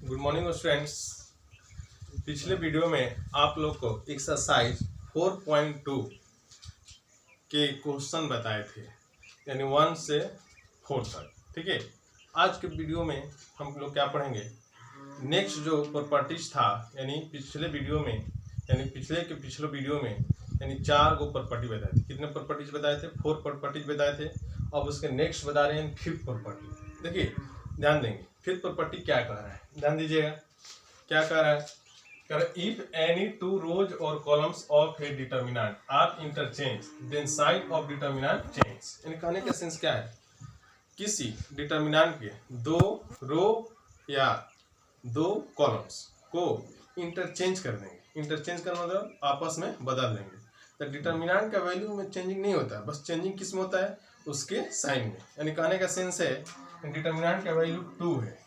Good morning students. पिछले video में आप लोग को एक्सरसाइज 4.2 के क्वेश्चन बताए थे, यानी 1 से 4 तक। ठीक है, आज के वीडियो में हम लोग क्या पढ़ेंगे, नेक्स्ट जो प्रॉपर्टीज था, यानी पिछले वीडियो में यानी पिछले वीडियो में यानी 4 गो प्रॉपर्टी बताए थे। कितने प्रॉपर्टीज बताए थे? 4 प्रॉपर्टीज बताए थे। अब उसके नेक्स्ट बता रहे हैं 5th प्रॉपर्टी। देखिए ध्यान देंगे, 5th प्रॉपर्टी क्या कह रहा है, ध्यान दीजिएगा। क्या कह रहा है? कह रहा है if any two rows or columns of a determinant are interchange then sign of determinant change. यानी कहने का सेंस क्या है, किसी डिटर्मिनेंट के दो रो या दो कॉलम्स को इंटरचेंज कर देंगे। इंटरचेंज करना मतलब आपस में बदल देंगे। तो डिटर्मिनेंट का वैल्यू में चेंजिंग नहीं होता है, बस चेंजिंग किस में होता है? उसके साइन में। यानी कहने का सेंस है डिटर्मिनेंट का वैल्यू 2 है,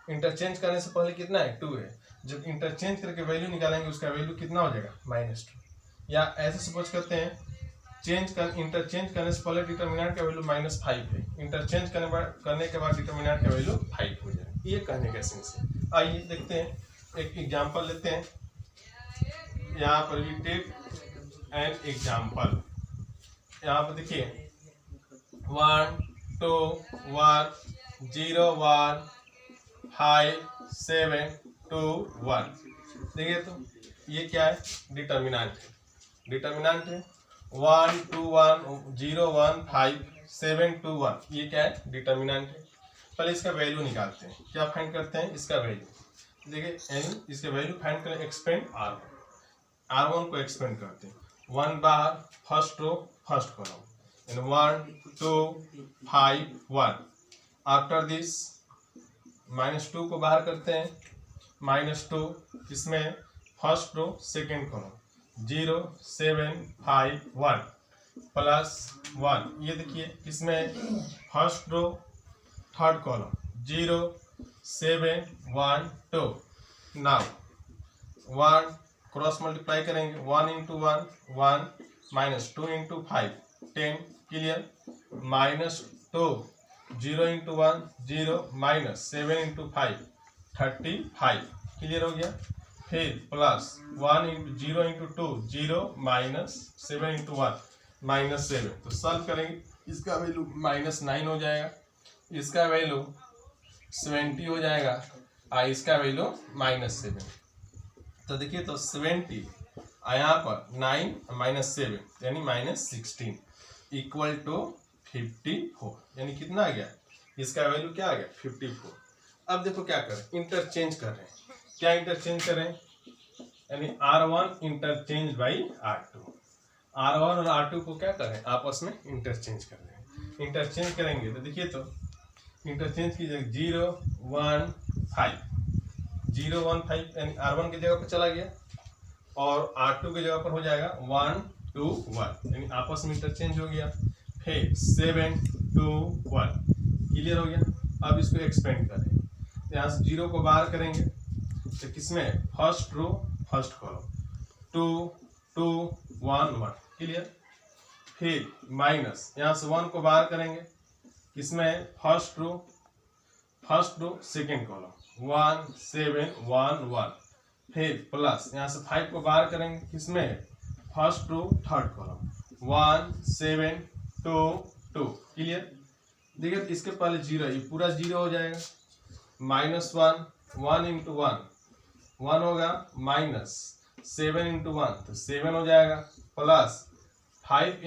इंटरचेंज करने से पहले कितना है? 2 है। जब इंटरचेंज करके वैल्यू निकालेंगे उसका वैल्यू कितना हो जाएगा? -2। या ऐसे सपोज करते हैं इंटरचेंज करने से पहले डिटर्मिनेंट का वैल्यू -5 है, इंटरचेंज करने के बाद डिटर्मिनेंट का वैल्यू 5 हो जाएगा। ये कहने का सेंस है। आइए देखते हैं, एक एग्जांपल लेते हैं। यहाँ पर भी टेक एन एग्जांपल। यहाँ पर देखिए 1 2 1 0 1 5 7 2 1। देखिए तो ये क्या है? डिटर्मिनेंट है। डिटर्मिनेंट है 1 2 1 0 1 5 7 2 1। ये क्या है? डिटर्मिनेंट है। पहले इसका वैल्यू निकालते हैं। क्या फाइंड करते हैं? इसका वैल्यू। देखिए यानी इसके वैल्यू फाइंड करें, एक्सपेंड R1 को एक्सपेंड करते हैं। 1 बार first row first column 1 2 5 1। After this -2 को बाहर करते हैं, -2 इसमें फर्स्ट रो सेकेंड कॉलम 0 7 5 1 +1। ये देखिए इसमें first row third column 0 7 1 2। Now 1 cross multiply करेंगे, 1 × 1 1 -2 × 5 10। क्लियर? -2 0 × 1 0 -7 × 5 35। क्लियर हो गया? फिर +1 0 × 2 0 -7 × 1 -7। तो सॉल्व करेंगे, इसका वैल्यू -9 हो जाएगा, इसका वैल्यू 70 हो जाएगा और इसका वैल्यू -7। तो देखिए तो 70 यहाँ पर 9 -7 यानी -16 = 54। यानी कितना आ गया? इसका वैल्यू क्या आ गया? 54। अब देखो क्या करें, इंटरचेंज कर रहे हैं। क्या इंटरचेंज करें? यानी R1 interchange by R2। R1 और R2 को क्या करें? आपस में इंटरचेंज कर रहे हैं। इंटरचेंज करेंगे तो देखिए तो इंटरचेंज कीजिए 0 1 5 0 1 5 यानी R1 की जगह पर चला गया और R2 की जगह पर हो जाएगा 1 2 1 यानी आपस में इंटरचेंज हो गया। फिर 7 2 1। क्लियर हो गया? अब इसको एक्सपेंड करें, यहाँ से 0 को बाहर करेंगे तो किसमें? First row first column 2 2 1 1। Clear? फिर माइनस, यहाँ से 1 को बाहर करेंगे, किसमें? First row second column 1 7 1 1। फिर प्लस, यहाँ से 5 को बाहर करेंगे, किसमें? First row third column 1 7 2 2। Clear? देखिए तो इसके पहले 0, ये पूरा 0 हो जाएगा। -1 1 × 1 1 होगा, -7 × 1 तो 7 हो जाएगा, प्लस 5 ×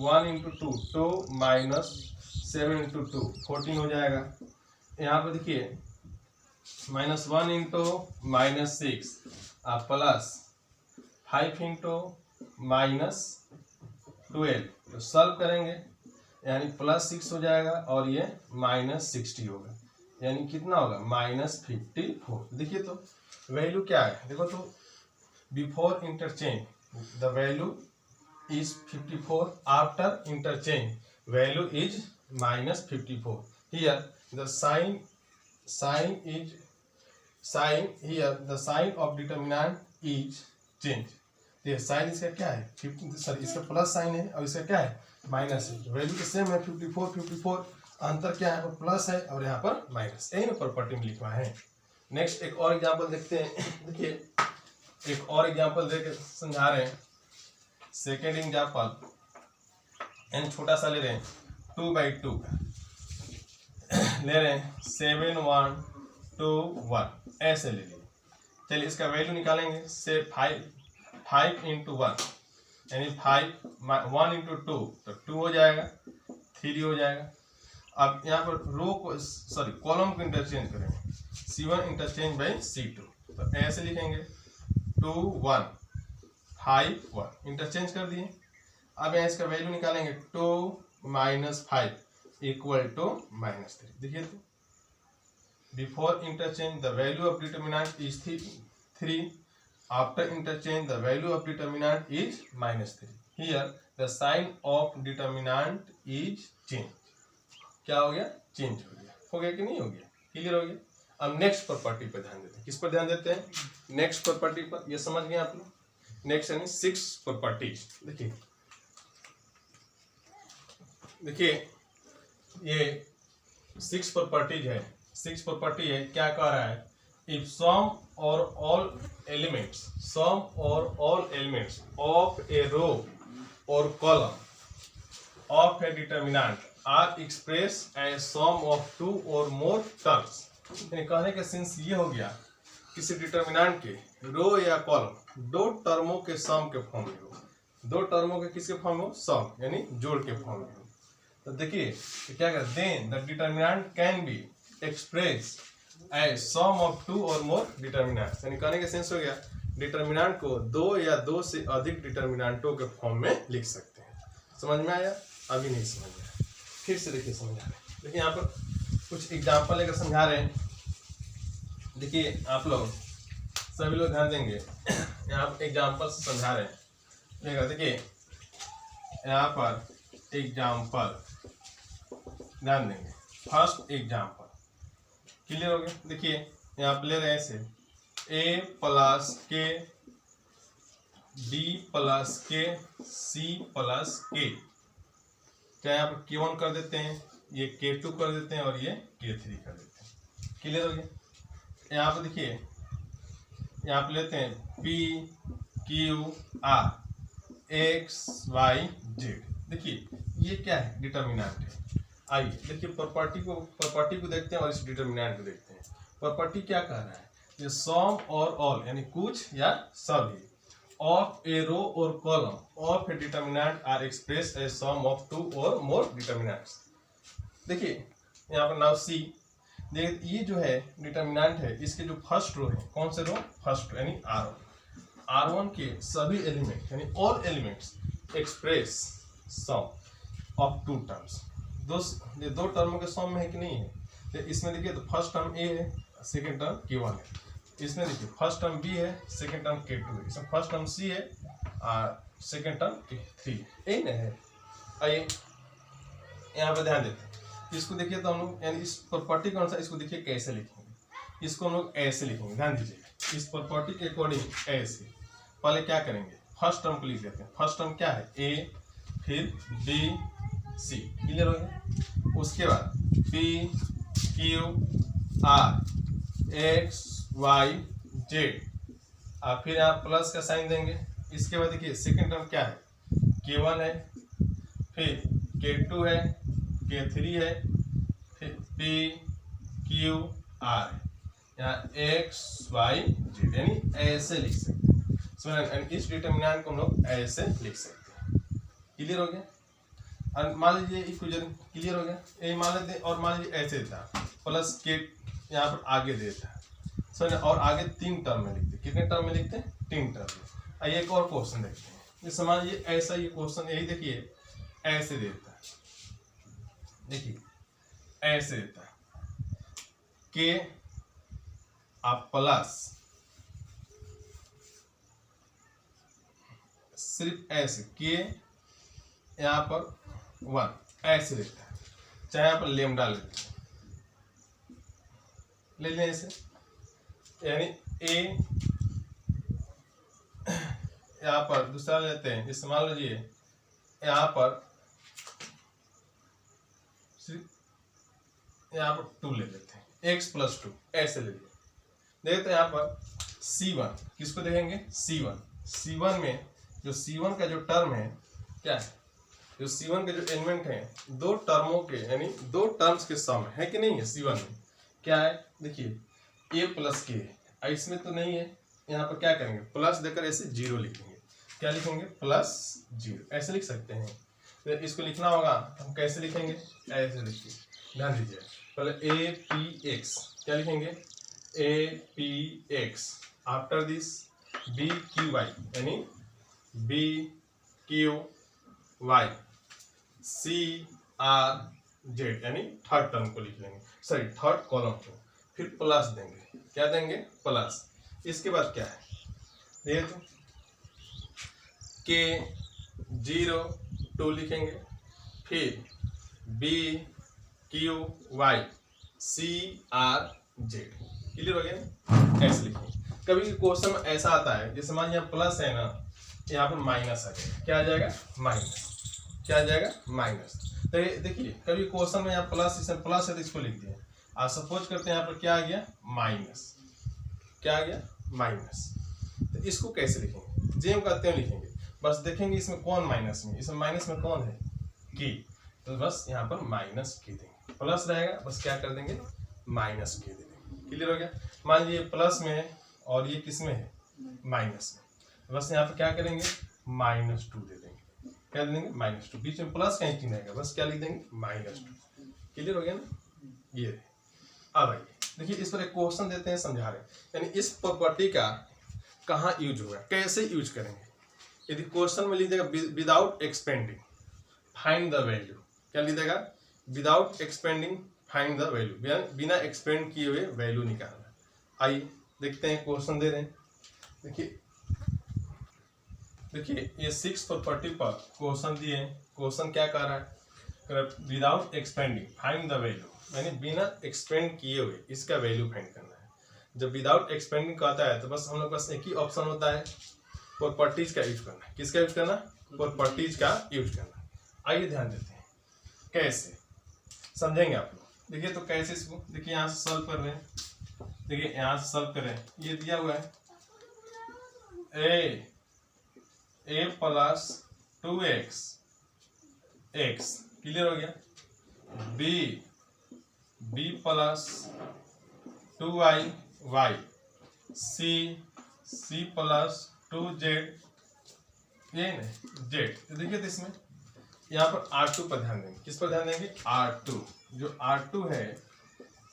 1 × 2 2 -7 × 2 14 हो जाएगा। यहाँ पर देखिए -1 × -6 प्लस 5 × -12। तो सॉल्व करेंगे यानी +6 हो जाएगा और ये -60 होगा। यानी कितना होगा? -54। देखिए तो वैल्यू क्या है? देखो तो before interchange the value is 54, after interchange value is -54। Here the sign here the sign of determinant is change। तो साइन इसका क्या है? 50, सॉरी इसका प्लस साइन है और इसका क्या है? माइनस है। वैल्यू तो सेम है 54 54, अंतर क्या है? प्लस है और यहाँ पर माइनस। यही ना प्रॉपर्टी में लिखवा है। नेक्स्ट एक और एग्जांपल देखते हैं। देखिए एक और एग्जांपल देके समझा रहे हैं। सेकेंड एग्जांपल एन छोटा सा ले रहे हैं 2/2 का ले रहे हैं 7 1 2 1 ऐसे ले लीजिए। चलिए इसका वैल्यू निकालेंगे। से 5 इंटू 1 यानी 5 1 इंटू 2 तो 2 हो जाएगा, 3 हो जाएगा। अब यहाँ पर रो को सॉरी कॉलम को इंटरचेंज करेंगे। C1 इंटरचेंज बाई C2 तो ऐसे लिखेंगे 2 1 5 1 इंटरचेंज कर दिए। अब यहाँ इसका वैल्यू निकालेंगे 2 - 5 इक्वल टू -3। देखिए तो before interchange the value of determinant is 3, after interchange the value of determinant is -3। Here the sign of determinant is change. क्या हो गया? चेंज हो गया। हो गया कि नहीं हो गया? क्लियर हो गया। अब नेक्स्ट प्रॉपर्टी पर ध्यान देते हैं। किस पर ध्यान देते हैं? नेक्स्ट प्रॉपर्टी पर। ये समझ गए आप लोग। नेक्स्ट यानी 6 प्रॉपर्टीज। देखिए ये 6 प्रॉपर्टीज है। 6 प्रॉपर्टी है। क्या कह रहा है? If some or all elements of a row और column of a determinant are express as sum of 2 or more terms. यानी कहने का सेंस ये हो गया, किसी डिटर्मिनेंट के रो या कॉलम 2 टर्मों के सम के फॉर्म में हो। 2 टर्मों के किसके फॉर्म में हो? सम यानी जोड़ के फॉर्म में हो। तो देखिए क्या कहते हैं? Then the determinant can be express as sum of 2 or more determinants. यानी कहने का सेंस हो गया, डिटर्मिनेंट को 2 या 2 से अधिक डिटर्मिनेंटों के फॉर्म में लिख सकते हैं। समझ में आया? अभी नहीं समझ में आया, फिर से देखिए समझा रहे हैं। देखिए यहाँ पर कुछ एग्जाम्पल लेकर समझा रहे हैं। देखिए आप लोग सभी लोग ध्यान देंगे। यहाँ पर एग्जाम्पल से समझा रहे हैं। देखिए यहाँ पर एग्जाम्पल ध्यान देंगे। फर्स्ट एग्जाम्पल क्लियर हो गया। देखिए यहाँ पर ले रहे हैं ऐसे a + k b + k c + k। क्या यहाँ पर K1 कर देते हैं, ये K2 कर देते हैं और ये K3 कर देते हैं। क्लियर हो गया। यहाँ पर देखिए यहाँ पर लेते हैं P Q R X Y Z। देखिए ये क्या है? डिटर्मिनेंट है। आइए देखिए प्रॉपर्टी को देखते हैं और इस डिटर्मिनेंट को देखते हैं। प्रॉपर्टी क्या कह रहा है? ये सम और ऑल यानी कुछ या सभी ऑफ ए रो और column of a determinant are express as sum of 2 or more determinants. देखिए यहाँ पर नाउ सी, देखिए ये जो है डिटर्मिनेंट है, इसके जो फर्स्ट रो है, कौन से रो? फर्स्ट रो यानी R1 के सभी एलिमेंट यानी all elements express sum of 2 terms. ये 2 टर्मों के सम में है कि नहीं है? तो इसमें देखिए तो फर्स्ट टर्म A है, सेकेंड टर्म K1 है। इसमें देखिए फर्स्ट टर्म B है, सेकेंड टर्म K2 है। इसमें फर्स्ट टर्म C है और सेकेंड टर्म K3 यही नहीं है। आइए यहाँ पे ध्यान देते हैं। इसको देखिए तो हम लोग यानी इस प्रॉपर्टी के अनुसार इसको देखिए कैसे लिखेंगे। इसको हम लोग ऐसे लिखेंगे। ध्यान दीजिएगा, इस प्रॉपर्टी के अकॉर्डिंग ऐसे। पहले क्या करेंगे? फर्स्ट टर्म को लिख देते हैं। फर्स्ट टर्म क्या है? A, फिर B C। क्लियर हो गया। उसके बाद P Q R X Y Z और फिर आप प्लस का साइन देंगे। इसके बाद देखिए सेकेंड टर्म क्या है? K1 है, फिर K2 है, K3 है, फिर P Q R है। यहाँ X Y Z यानी ऐसे लिख सकते हैं। इस डिटर्मिनेंट को हम लोग ऐसे लिख सकते हैं। क्लियर हो गया। और मान लीजिए इक्वेशन क्लियर हो गया। ये मान लेते और मान लीजिए ऐसे था प्लस के यहाँ पर आगे देता है और आगे 3 टर्म में लिखते। कितने टर्म में लिखते हैं? 3 टर्म में। आइए एक और क्वेश्चन देखते हैं। जैसे मान लीजिए ऐसा ये क्वेश्चन यही देखिए ऐसे देता है। देखिए ऐसे देता है के आप प्लस सिर्फ ऐसे के यहाँ पर 1 ऐसे देता है, चाहे यहाँ पर लेमडा लेते हैं, ले लें ऐसे यानी ए यहाँ पर दूसरा लेते हैं। जैसे मान लीजिए यहाँ पर सिर्फ यहाँ पर 2 ले लेते हैं, x + 2 ऐसे ले लीजिए। देखते हैं यहाँ पर C1 किसको देखेंगे C1 में जो C1 का जो टर्म है क्या है, जो C1 के जो एलिमेंट है दो टर्मों के यानी दो टर्म्स के सम है कि नहीं है। C1 में क्या है देखिए A प्लस के, इसमें तो नहीं है, यहाँ पर क्या करेंगे प्लस देकर ऐसे 0 लिखेंगे। क्या लिखेंगे +0 ऐसे लिख सकते हैं। तो इसको लिखना होगा हम कैसे लिखेंगे, ऐसे लिखिए, ध्यान दीजिए। पहले APX क्या लिखेंगे APX, आफ्टर दिस BQY यानी BQY CRZ यानी थर्ड टर्म को लिख लेंगे, सॉरी थर्ड कॉलम को, फिर प्लस देंगे। क्या देंगे प्लस। इसके बाद क्या है ये तो K02 लिखेंगे, फिर BQY CRZ। क्लियर हो गया, ऐसे लिखेंगे। कभी क्वेश्चन में ऐसा आता है जैसे मान यहाँ प्लस है ना, यहाँ पर माइनस आ जाएगा, क्या आ जाएगा माइनस, क्या आ जाएगा माइनस। तो देखिए कभी क्वेश्चन में यहाँ प्लस, इसमें प्लस है तो इसको लिख दिया, आप सपोज करते हैं यहाँ पर क्या आ गया माइनस, क्या आ गया माइनस। तो इसको कैसे लिखेंगे, जेम कहते हैं लिखेंगे, बस देखेंगे इसमें कौन माइनस में, इसमें माइनस में कौन है की, तो बस यहाँ पर माइनस के देंगे, प्लस रहेगा बस क्या कर देंगे माइनस के दे देंगे। क्लियर हो गया। मान लीजिए प्लस में है और ये किस में है माइनस में, बस यहाँ पर क्या करेंगे -2 दे देंगे, क्या दे देंगे -2, बीच में प्लस कहीं की रहेगा, बस क्या लिख देंगे -2। क्लियर हो गया ना। ये अब आइए देखिए इस पर एक क्वेश्चन देते हैं समझा रहे, यानी इस प्रॉपर्टी का कहाँ यूज होगा, कैसे यूज करेंगे। यदि क्वेश्चन में लिखिएगा without expanding find the value, क्या लिखिएगा without expanding find the value, बिना एक्सपेंड किए हुए वैल्यू निकालना। आइए देखते हैं क्वेश्चन दे रहे हैं। देखिए ये 6 प्रॉपर्टी पर क्वेश्चन दिए, क्वेश्चन क्या कह रहा है without expanding find the value, यानी बिना एक्सपेंड किए हुए इसका वैल्यू फाइंड करना है। जब विदाउट एक्सपेंडिंग कहता है तो बस हम लोग पास एक ही ऑप्शन होता है प्रॉपर्टीज का यूज करना। किसका यूज करना, प्रॉपर्टीज का यूज करना। आइए ध्यान देते हैं कैसे समझेंगे आप लोग। देखिए तो कैसे इसको देखिए यहाँ से सॉल्व कर रहे हैं, देखिए यहाँ से सॉल्व करें, ये दिया हुआ है a + 2x x, क्लियर हो गया, b + 2y y, c + 2z ये नहीं z। तो देखिए तो इसमें यहाँ पर R2 पर ध्यान देंगे, किस पर ध्यान देंगे R2, जो R2 है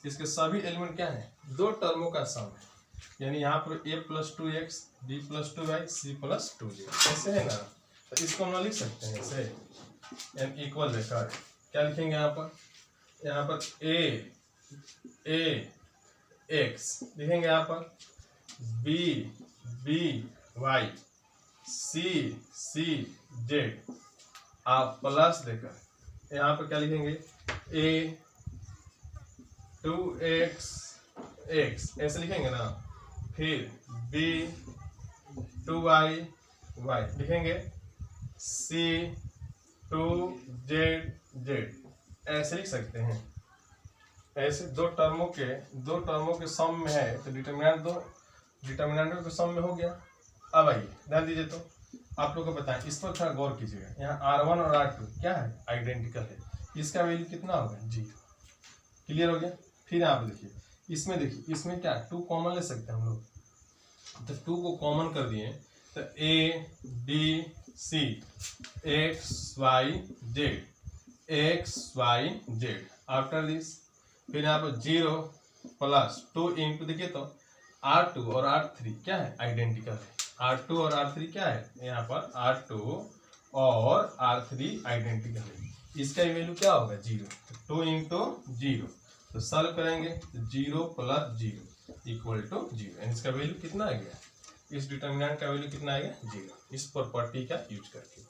इसके सभी एलिमेंट क्या है दो टर्मों का सम है, यानी यहाँ पर a + 2x b + 2y c + 2z ऐसे है ना। तो इसको हम लिख सकते हैं ऐसे एन इक्वल देकर, क्या लिखेंगे यहाँ पर a x लिखेंगे, यहाँ पर b y c z, आप प्लस देकर यहाँ पर क्या लिखेंगे a 2x x ऐसे लिखेंगे ना, फिर b 2y y लिखेंगे, c 2z z ऐसे लिख सकते हैं। ऐसे दो टर्मों के सम में है तो डिटर्मिनेंट के सम में हो गया। अब आइए ध्यान दीजिए, तो आप लोग को बताएं, इस पर थोड़ा गौर कीजिएगा। यहाँ R1 और R2 क्या है आइडेंटिकल है, इसका वैल्यू कितना होगा 0। क्लियर हो गया। फिर यहाँ पे देखिए इसमें क्या 2 कॉमन ले सकते हैं हम लोग, तो 2 को कॉमन कर दिए तो A B C x y z after this, फिर यहाँ पर 0 + 2 इंटू, देखिए तो R2 और R3 क्या है आइडेंटिकल है, R2 और R3 क्या है, यहाँ पर R2 और R3 आइडेंटिकल है, इसका वैल्यू क्या होगा 0, 2 इंटू 0, तो सॉल्व करेंगे तो 0 + 0 = 0, यानी इसका वैल्यू कितना आ गया, इस डिटर्मिनेंट का वैल्यू कितना आएगा 0, इस प्रॉपर्टी का यूज करके।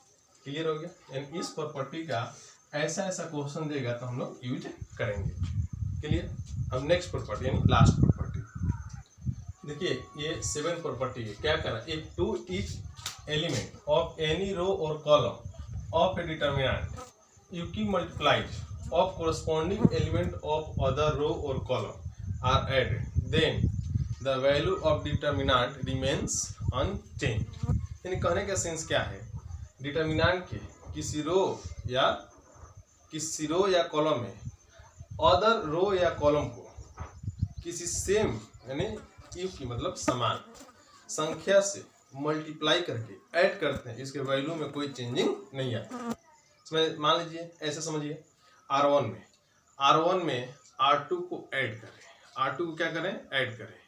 क्लियर हो गया। यानी इस प्रॉपर्टी का ऐसा क्वेश्चन देगा तो हम लोग यूज करेंगे। क्लियर। अब नेक्स्ट प्रॉपर्टी यानी लास्ट प्रॉपर्टी देखिए, ये 7 प्रॉपर्टी है। क्या करा, एक to each element of any row और column of a determinant you की multiplies of corresponding element of other row or column are added, then the value of determinant remains unchange. यानी कहने का सेंस क्या है, डिटर्मिनेंट के किसी रो या कॉलम में अदर रो या कॉलम को किसी सेम यानी इफ की मतलब समान संख्या से मल्टीप्लाई करके ऐड करते हैं, इसके वैल्यू में कोई चेंजिंग नहीं आता। मान लीजिए ऐसे समझिए, R1 में R2 को ऐड करें, R2 को क्या करें ऐड करें,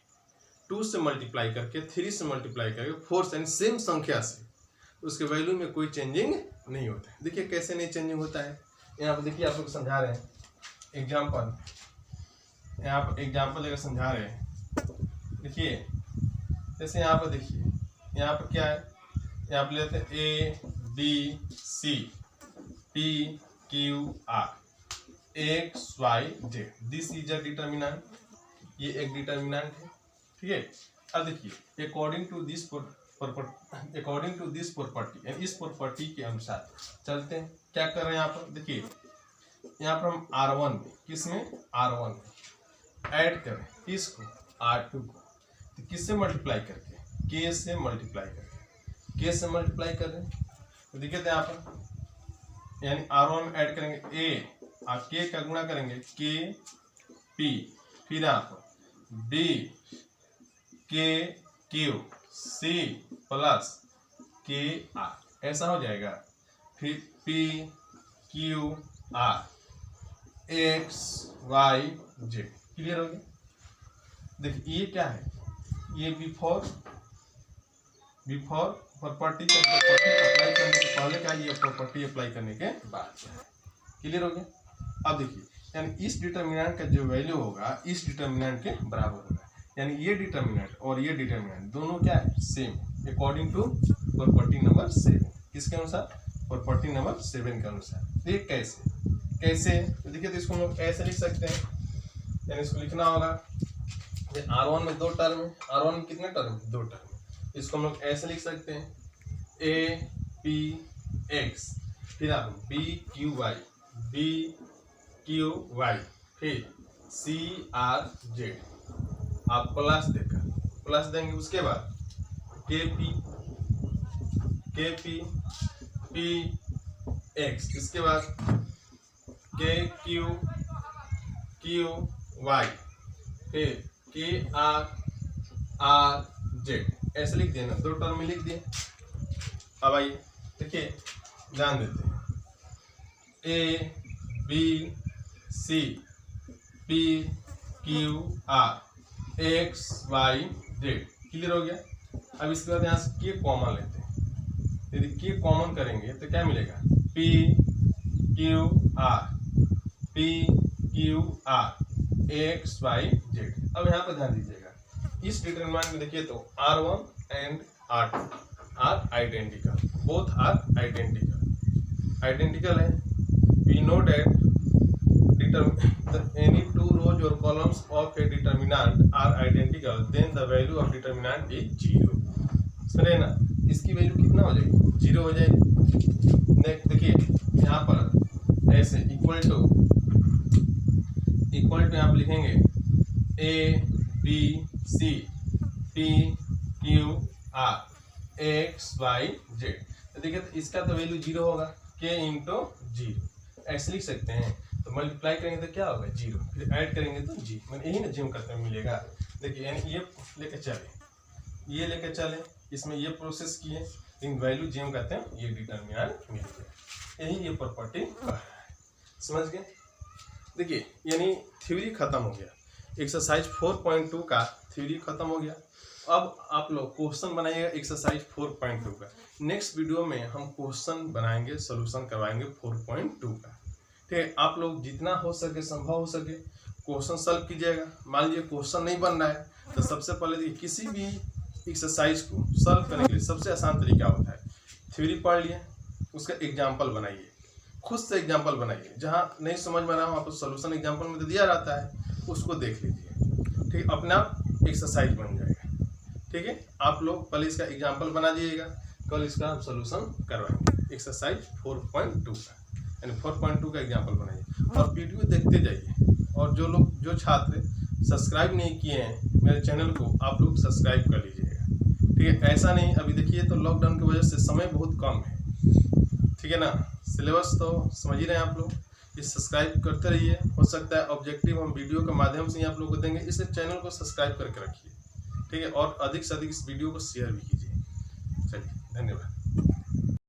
2 से मल्टीप्लाई करके 3 से मल्टीप्लाई करके 4 से, सेम संख्या से, उसके वैल्यू में कोई चेंजिंग नहीं होता है। देखिए कैसे नहीं चेंजिंग होता है, यहाँ पर देखिए आप लोग समझा रहे हैं एग्जाम्पल, यहाँ पर एग्जाम्पल लेकर समझा रहे हैं। देखिए जैसे यहाँ पर देखिए, यहाँ पर क्या है, यहाँ पर लेते हैं ABCD PQR XYZ, this is a determinant, ये एक डिटर्मिनेंट है, ठीक है। अब देखिए अकॉर्डिंग टू दिस प्रॉपर्टी, इस प्रॉपर्टी के अनुसार चलते हैं। क्या कर रहे हैं यहाँ पर, देखिए यहाँ पर हम R1 में, किसमें R1 में ऐड करें किसको R2 को, तो किससे मल्टीप्लाई करके K से मल्टीप्लाई करके, K से मल्टीप्लाई कर रहे हैं। तो देखिए यहाँ पर यानी R1 में ऐड करेंगे A और K का गुणा करेंगे KP, फिर आप B KQ C plus KR, ऐसा हो जाएगा। फिर PQR XYZ, क्लियर हो गया। देखिए ये क्या है, ये बिफोर प्रॉपर्टी अप्लाई करने के पहले का, ये प्रॉपर्टी अप्लाई करने के बाद, क्लियर हो गया। अब देखिए यानी इस डिटर्मिनेंट का जो वैल्यू होगा इस डिटर्मिनेंट के बराबर होगा, यानी ये डिटर्मिनेंट और ये डिटर्मिनेंट दोनों क्या है same, according to property number 7। किसके अनुसार, प्रॉपर्टी नंबर 7 के अनुसार। ये कैसे तो देखिए, तो इसको हम लोग ऐसे लिख सकते हैं, यानी इसको लिखना होगा R1 में 2 टर्म है, R1 में कितने टर्म, 2 टर्म, इसको हम लोग ऐसे लिख सकते हैं APX, फिर आप BQY फिर CRZ, आप प्लस देंगे, उसके बाद KPX, इसके बाद KQY, फिर KRZ, ऐसे लिख दिए ना, 2 टर्म में लिख दिए। अब आइए देखिए ध्यान देते हैं, ABCPQR XYZ, क्लियर हो गया। अब इसके बाद यहाँ से K कॉमन लेते हैं, यदि K कॉमन करेंगे तो क्या मिलेगा, PQR XYZ। अब यहाँ पर ध्यान दीजिएगा, इस डिटरमिनेंट में देखिए तो R1 and R2 are identical, both are identical है। We know that any two rows or columns of a determinant are identical, then the value of determinant is 0। सुने ना, इसकी वैल्यू कितना हो जाएगी, 0 हो जाएगी। नेक्स्ट देखिए यहाँ पर ऐसे इक्वल टू यहाँ पर लिखेंगे ABCPQR XYZ, तो देखिए तो इसका तो वैल्यू 0 होगा, K इंटू 0 ऐसे लिख सकते हैं। तो मल्टीप्लाई करेंगे तो क्या होगा 0, फिर ऐड करेंगे तो जी, मैंने यही ना जिम करते हुए मिलेगा। देखिए यानी ये लेके चले इसमें ये प्रोसेस किए, इन वैल्यू जिम करते हैं, ये डिटर्मिनेंट मिल गया। यही ये प्रॉपर्टी कह रहा है, समझ गए। देखिए यानी थ्योरी खत्म हो गया, एक्सरसाइज 4.2 का थ्योरी खत्म हो गया। अब आप लोग क्वेश्चन बनाइएगा एक्सरसाइज 4.2 का। नेक्स्ट वीडियो में हम क्वेश्चन बनाएंगे, सोल्यूशन करवाएंगे 4.2 का। ठीक है, आप लोग जितना हो सके संभव हो सके क्वेश्चन सॉल्व कीजिएगा। मान लीजिए क्वेश्चन नहीं बन रहा है तो सबसे पहले देखिए किसी भी एक्सरसाइज को सॉल्व करने के लिए सबसे आसान तरीका होता है, थ्योरी पढ़ लिए उसका एग्जाम्पल बनाइए, खुद से एग्जाम्पल बनाइए। जहाँ नहीं समझ में आ रहा हो आपको सोल्यूशन एग्जाम्पल में तो दिया रहता है, उसको देख लीजिए। ठीक है, अपने आप एक्सरसाइज बन जाएगा। ठीक है, आप लोग पहले इसका एग्जाम्पल बना दीजिएगा, कल इसका हम सोल्यूशन करवाएंगे एक्सरसाइज 4.2 का, यानी 4.2 का एग्जाम्पल बनाइए और वीडियो देखते जाइए। और जो छात्र सब्सक्राइब नहीं किए हैं मेरे चैनल को, आप लोग सब्सक्राइब कर लीजिएगा। ठीक है, ऐसा नहीं, अभी देखिए तो लॉकडाउन की वजह से समय बहुत कम है, ठीक है ना। सिलेबस तो समझ ही रहे हैं आप लोग, इस सब्सक्राइब करते रहिए। हो सकता है ऑब्जेक्टिव हम वीडियो के माध्यम से ही आप लोग को देंगे, इस चैनल को सब्सक्राइब करके रखिए, ठीक है। और अधिक से अधिक इस वीडियो को शेयर भी कीजिए। चलिए, धन्यवाद।